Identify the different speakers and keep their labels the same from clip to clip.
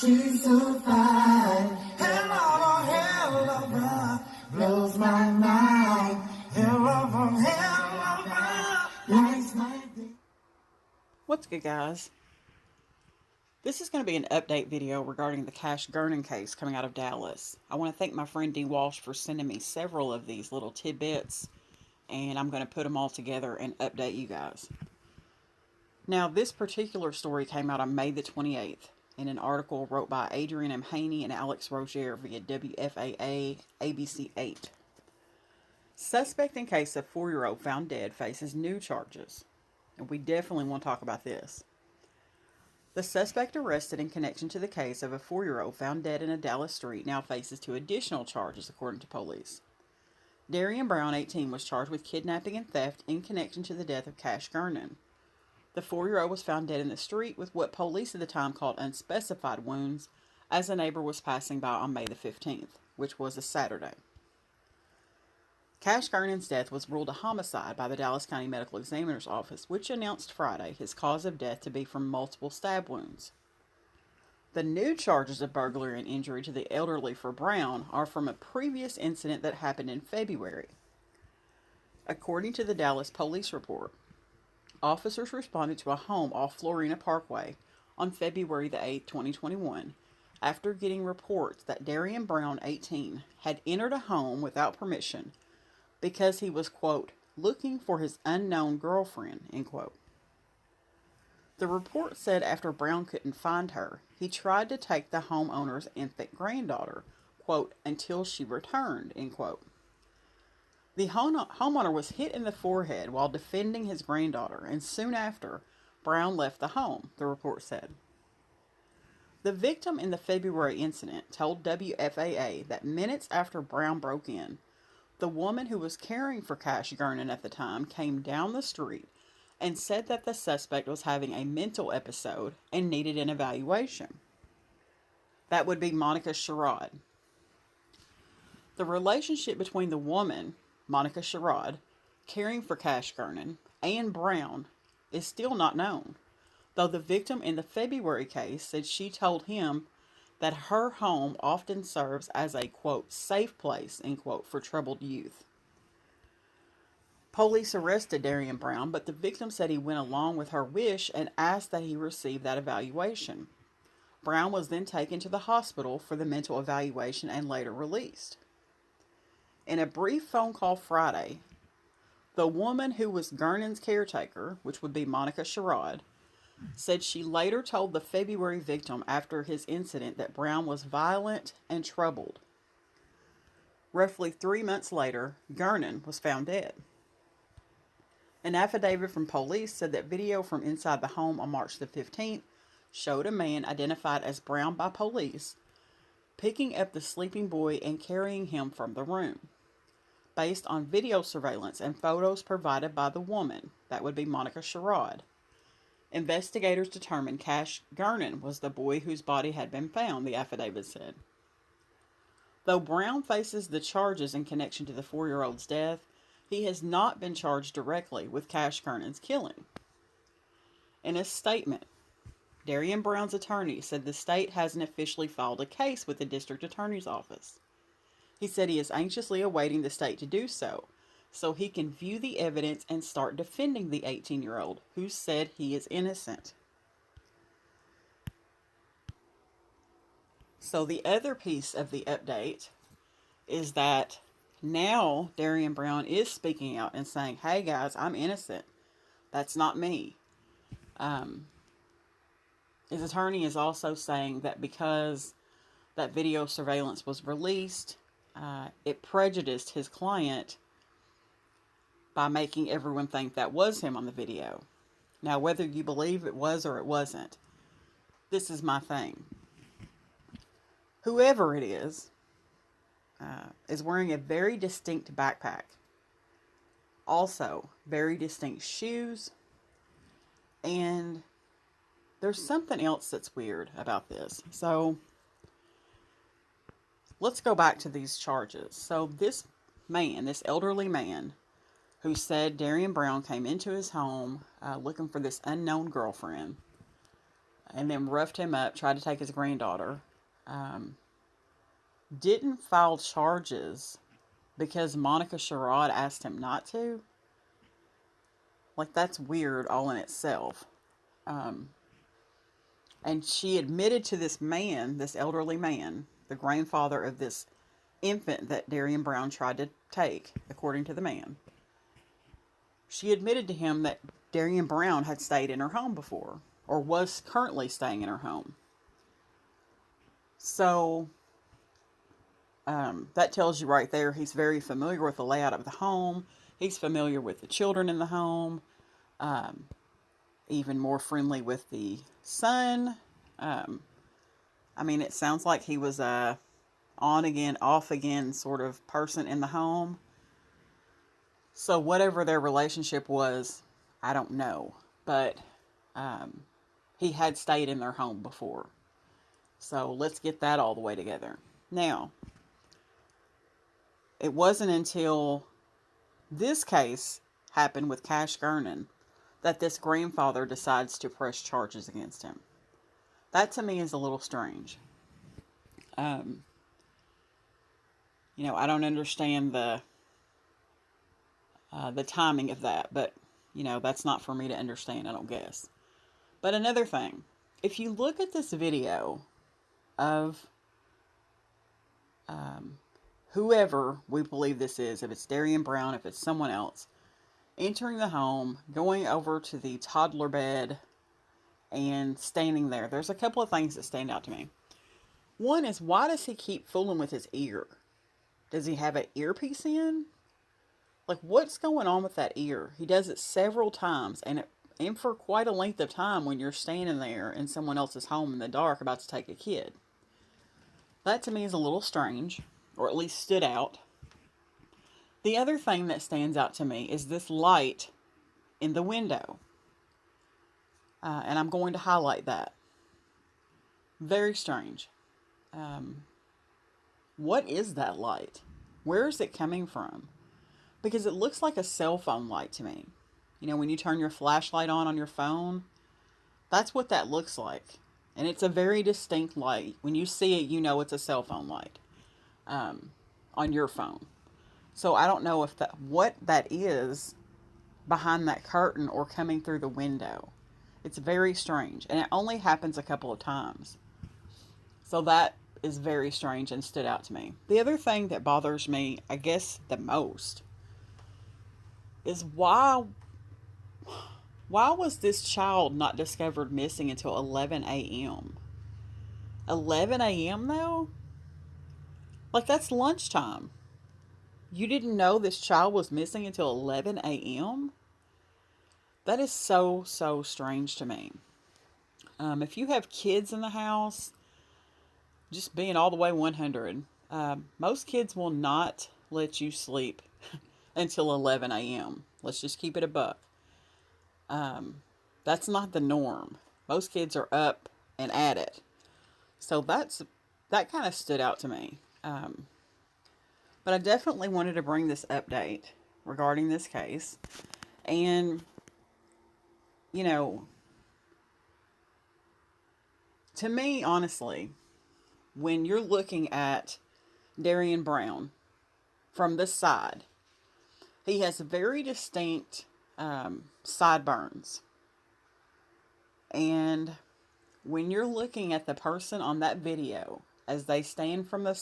Speaker 1: she's so fine. Hell of her blows my mind. Hell of her lights my day.
Speaker 2: What's good, guys? This is going to be an update video regarding the Cash Gernon case coming out of Dallas. I want to thank my friend D. Walsh for sending me several of these little tidbits, and I'm going to put them all together and update you guys. Now, this particular story came out on May the 28th in an article wrote by Adrienne M. Haney and Alex Roger via WFAA ABC 8. Suspect in case of 4-year-old found dead faces new charges. And we definitely want to talk about this. The suspect arrested in connection to the case of a 4-year-old found dead in a Dallas street now faces 2 additional charges, according to police. Darryin Brown, 18, was charged with kidnapping and theft in connection to the death of Cash Gernon. The 4-year-old was found dead in the street with what police at the time called unspecified wounds as a neighbor was passing by on May the 15th, which was a Saturday. Cash Gernon's death was ruled a homicide by the Dallas County Medical Examiner's Office, which announced Friday his cause of death to be from multiple stab wounds. The new charges of burglary and injury to the elderly for Brown are from a previous incident that happened in February. According to the Dallas Police Report, officers responded to a home off Florina Parkway on February the 8th, 2021, after getting reports that Darryin Brown, 18, had entered a home without permission because he was, quote, looking for his unknown girlfriend, end quote. The report said after Brown couldn't find her, he tried to take the homeowner's infant granddaughter, quote, until she returned, end quote. The homeowner was hit in the forehead while defending his granddaughter, and soon after, Brown left the home, the report said. The victim in the February incident told WFAA that minutes after Brown broke in, the woman who was caring for Cash Gernon at the time came down the street and said that the suspect was having a mental episode and needed an evaluation. That would be Monica Sherrod. The relationship between the woman, Monica Sherrod, caring for Cash Gernon, and Brown is still not known, though the victim in the February case said she told him that her home often serves as a, quote, safe place, end quote, for troubled youth. Police arrested Darryin Brown, but the victim said he went along with her wish and asked that he receive that evaluation. Brown was then taken to the hospital for the mental evaluation and later released. In a brief phone call Friday, the woman who was Gernon's caretaker, which would be Monica Sherrod, said she later told the February victim after his incident that Brown was violent and troubled. Roughly 3 months later, Gernon was found dead. An affidavit from police said that video from inside the home on March the 15th showed a man identified as Brown by police picking up the sleeping boy and carrying him from the room. Based on video surveillance and photos provided by the woman, that would be Monica Sherrod, investigators determined Cash Gernon was the boy whose body had been found, the affidavit said. Though Brown faces the charges in connection to the 4-year-old's death, he has not been charged directly with Cash Gernon's killing. In a statement, Darryin Brown's attorney said the state hasn't officially filed a case with the district attorney's office. He said he is anxiously awaiting the state to do so he can view the evidence and start defending the 18-year-old who said he is innocent. So the other piece of the update is that now Darryin Brown is speaking out and saying, hey guys, I'm innocent. That's not me. His attorney is also saying that because that video surveillance was released, it prejudiced his client by making everyone think that was him on the video. Now, whether you believe it was or it wasn't, this is my thing. Whoever it is wearing a very distinct backpack. Also, very distinct shoes. And there's something else that's weird about this. So, let's go back to these charges. So, this man, this elderly man, who said Darryin Brown came into his home looking for this unknown girlfriend, and then roughed him up, tried to take his granddaughter. Didn't file charges because Monica Sherrod asked him not to. Like, that's weird all in itself. And she admitted to this man, this elderly man, the grandfather of this infant that Darryin Brown tried to take, according to the man. She admitted to him that Darryin Brown had stayed in her home before, or was currently staying in her home. So, that tells you right there, he's very familiar with the layout of the home. He's familiar with the children in the home. Even more friendly with the son. I mean, it sounds like he was a on again, off again sort of person in the home. So whatever their relationship was, I don't know. But he had stayed in their home before. So let's get that all the way together. Now, it wasn't until this case happened with Cash Gernon that this grandfather decides to press charges against him. That to me is a little strange. I don't understand the timing of that, but that's not for me to understand, I don't guess. But another thing, if you look at this video of whoever we believe this is, if it's Darryin Brown, if it's someone else, entering the home, going over to the toddler bed, and standing there, there's a couple of things that stand out to me. One is, why does he keep fooling with his ear? Does he have an earpiece in? Like, what's going on with that ear? He does it several times, and for quite a length of time when you're standing there in someone else's home in the dark about to take a kid. That to me is a little strange, or at least stood out. The other thing that stands out to me is this light in the window. And I'm going to highlight that. Very strange. What is that light? Where is it coming from? Because it looks like a cell phone light to me. When you turn your flashlight on your phone, that's what that looks like. And it's a very distinct light. When you see it, you know it's a cell phone light on your phone. So I don't know what that is behind that curtain or coming through the window. It's very strange. And it only happens a couple of times. So that is very strange and stood out to me. The other thing that bothers me, I guess the most, is why was this child not discovered missing until 11 a.m.? 11 a.m. though? Like, that's lunchtime. You didn't know this child was missing until 11 a.m.? That is so, so strange to me. If you have kids in the house, just being all the way 100, most kids will not let you sleep until 11 a.m. Let's just keep it a buck. That's not the norm. Most kids are up and at it. So that kind of stood out to me. But I definitely wanted to bring this update regarding this case. And, to me, honestly, when you're looking at Darryin Brown from this side, he has very distinct sideburns. And when you're looking at the person on that video as they stand from the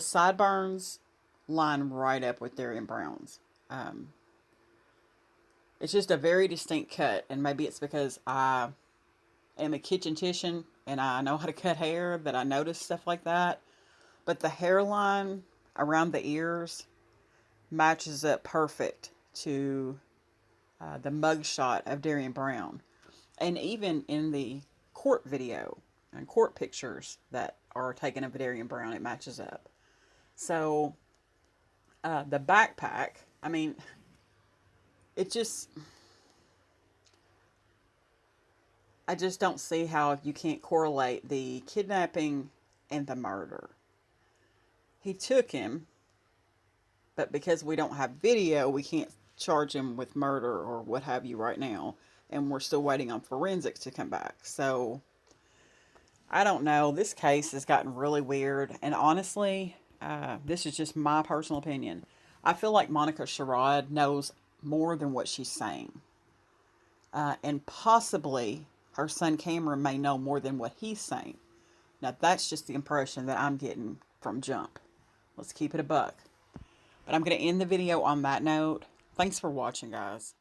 Speaker 2: sideburns line right up with Darryin Brown's. It's just a very distinct cut, and maybe it's because I am a kitchen-tician and I know how to cut hair that I notice stuff like that. But the hairline around the ears matches up perfect to the mugshot of Darryin Brown. And even in the court video and court pictures that are taken of Darryin Brown, it matches up. So, the backpack, I mean, I just don't see how you can't correlate the kidnapping and the murder. He took him, but because we don't have video, we can't charge him with murder or what have you right now. and we're still waiting on forensics to come back. So, I don't know. This case has gotten really weird, and honestly, this is just my personal opinion. I feel like Monica Sherrod knows more than what she's saying. And possibly her son Cameron may know more than what he's saying. Now, that's just the impression that I'm getting from jump. Let's keep it a buck. But I'm going to end the video on that note. Thanks for watching, guys.